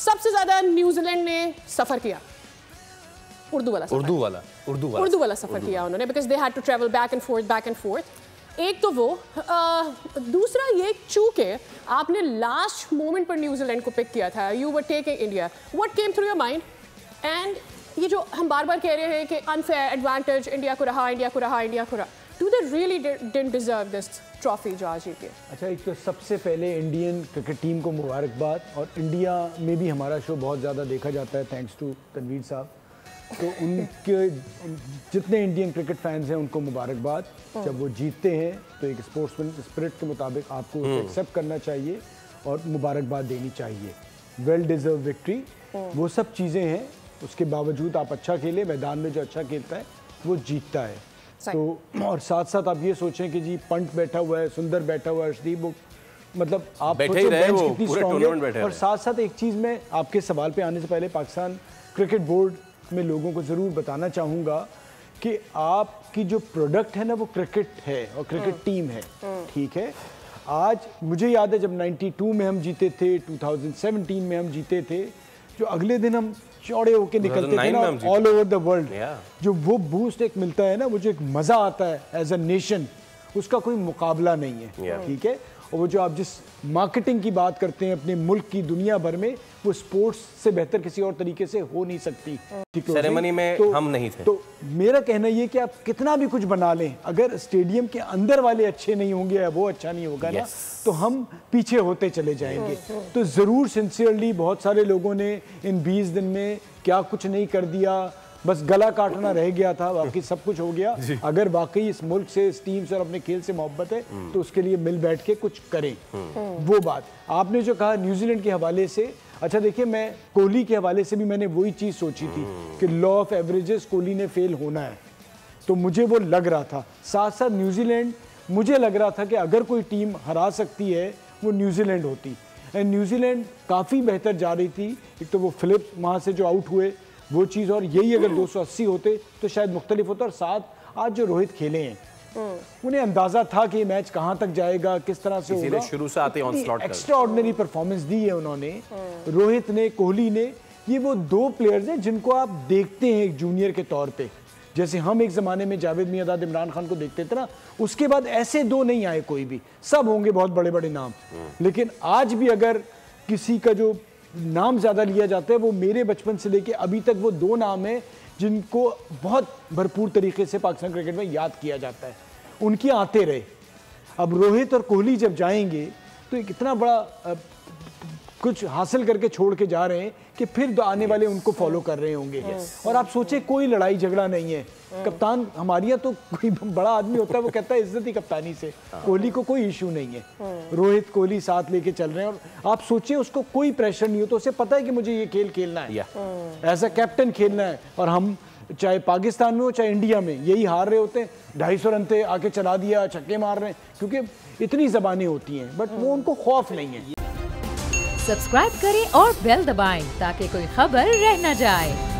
सबसे ज्यादा न्यूजीलैंड ने सफर किया, उर्दू वाला सफर किया उन्होंने, because they had to travel back and forth. एक तो वो, दूसरा ये चूंकि आपने लास्ट मोमेंट पर न्यूजीलैंड को पिक किया था, you were taking India, what came through your mind? And ये जो हम बार बार कह रहे हैं कि अनफेयर एडवांटेज इंडिया को रहा, do they really didn't deserve this trophy जो आज जीती? अच्छा, एक तो सबसे पहले इंडियन क्रिकेट टीम को मुबारकबाद, और इंडिया में भी हमारा शो बहुत ज़्यादा देखा जाता है थैंक्स टू तनवीर साहब, तो उनके जितने इंडियन क्रिकेट फैंस हैं उनको मुबारकबाद। जब वो जीतते हैं तो एक स्पोर्ट्समैन स्पिरिट के मुताबिक आपको उसे एक्सेप्ट करना चाहिए और मुबारकबाद देनी चाहिए। वेल डिजर्व विक्ट्री, वो सब चीज़ें हैं। उसके बावजूद आप अच्छा खेले, मैदान में जो अच्छा खेलता है वो जीतता है। तो और साथ साथ आप ये सोचें कि जी पंट बैठा हुआ है, सुंदर बैठा हुआ है, अर्शदीप, मतलब आप बैठे ही रहे, वो कितनी पूरे स्ट्रॉन्ग टूर्नामेंट बैठे है। और साथ साथ एक चीज़ मैं आपके सवाल पे आने से पहले पाकिस्तान क्रिकेट बोर्ड में लोगों को ज़रूर बताना चाहूँगा कि आपकी जो प्रोडक्ट है ना वो क्रिकेट है और क्रिकेट टीम है, ठीक है। आज मुझे याद है जब 92 में हम जीते थे, 2017 में हम जीते थे, जो अगले दिन हम चौड़े होके निकलते थे ना ऑल ओवर द वर्ल्ड, जो वो बूस्ट एक मिलता है ना, वो जो एक मज़ा आता है एज अ नेशन, उसका कोई मुकाबला नहीं है, ठीक है। और वो जो आप जिस मार्केटिंग की बात करते हैं अपने मुल्क की दुनिया भर में, वो स्पोर्ट्स से बेहतर किसी और तरीके से हो नहीं सकती। सेरेमनी में हम नहीं थे। तो मेरा कहना ये कि आप कितना भी कुछ बना लें, अगर स्टेडियम के अंदर वाले अच्छे नहीं होंगे या वो अच्छा नहीं होगा ना, तो हम पीछे होते चले जाएंगे। तो ज़रूर सिंसियरली बहुत सारे लोगों ने इन 20 दिन में क्या कुछ नहीं कर दिया, बस गला काटना रह गया था, बाकी सब कुछ हो गया। अगर वाकई इस मुल्क से, इस टीम से और अपने खेल से मोहब्बत है तो उसके लिए मिल बैठ के कुछ करें। वो बात आपने जो कहा न्यूजीलैंड के हवाले से, अच्छा देखिए, मैं कोहली के हवाले से भी मैंने वही चीज़ सोची थी कि लॉ ऑफ एवरेजेस कोहली ने फेल होना है, तो मुझे वो लग रहा था। साथ साथ न्यूजीलैंड, मुझे लग रहा था कि अगर कोई टीम हरा सकती है वो न्यूजीलैंड होती। एंड न्यूजीलैंड काफ़ी बेहतर जा रही थी। एक तो वो फिलिप्स वहाँ से जो आउट हुए वो चीज़, और यही अगर 280 होते तो शायद मुख्तलिफ होता। और साथ आज जो रोहित खेले हैं, उन्हें अंदाजा था कि मैच कहां तक जाएगा, किस तरह से होगा, शुरू से आते ऑनस्लॉट एक्स्ट्रा ऑर्डिनरी परफॉर्मेंस दी है उन्होंने, रोहित ने, कोहली ने। ये वो दो प्लेयर्स हैं जिनको आप देखते हैं एक जूनियर के तौर पे, जैसे हम एक ज़माने में जावेद मियांदाद, इमरान खान को देखते थे ना, उसके बाद ऐसे दो नहीं आए कोई भी, सब होंगे बहुत बड़े बड़े नाम। लेकिन आज भी अगर किसी का जो नाम ज़्यादा लिया जाता है, वो मेरे बचपन से लेके अभी तक वो दो नाम हैं जिनको बहुत भरपूर तरीके से पाकिस्तान क्रिकेट में याद किया जाता है। उनकी आते रहे। अब रोहित और कोहली जब जाएंगे तो एक इतना बड़ा कुछ हासिल करके छोड़ के जा रहे हैं कि फिर आने वाले उनको फॉलो कर रहे होंगे। और आप सोचे कोई लड़ाई झगड़ा नहीं है। कप्तान हमारे यहाँ तो कोई बड़ा आदमी होता है वो कहता है इज्जत ही कप्तानी से, कोहली को कोई इशू नहीं है। रोहित कोहली साथ लेके चल रहे हैं और आप सोचिए उसको कोई प्रेशर नहीं हो, तो उसे पता है कि मुझे ये खेल खेलना है, एज अ कैप्टन खेलना है। और हम चाहे पाकिस्तान में हो चाहे इंडिया में यही हार रहे होते हैं, 250 रन थे आके चला दिया, छक्के मार रहे हैं, क्योंकि इतनी जबानें होती हैं, बट वो उनको खौफ नहीं है। सब्सक्राइब करें और बेल दबाएं ताकि कोई खबर रह न जाए।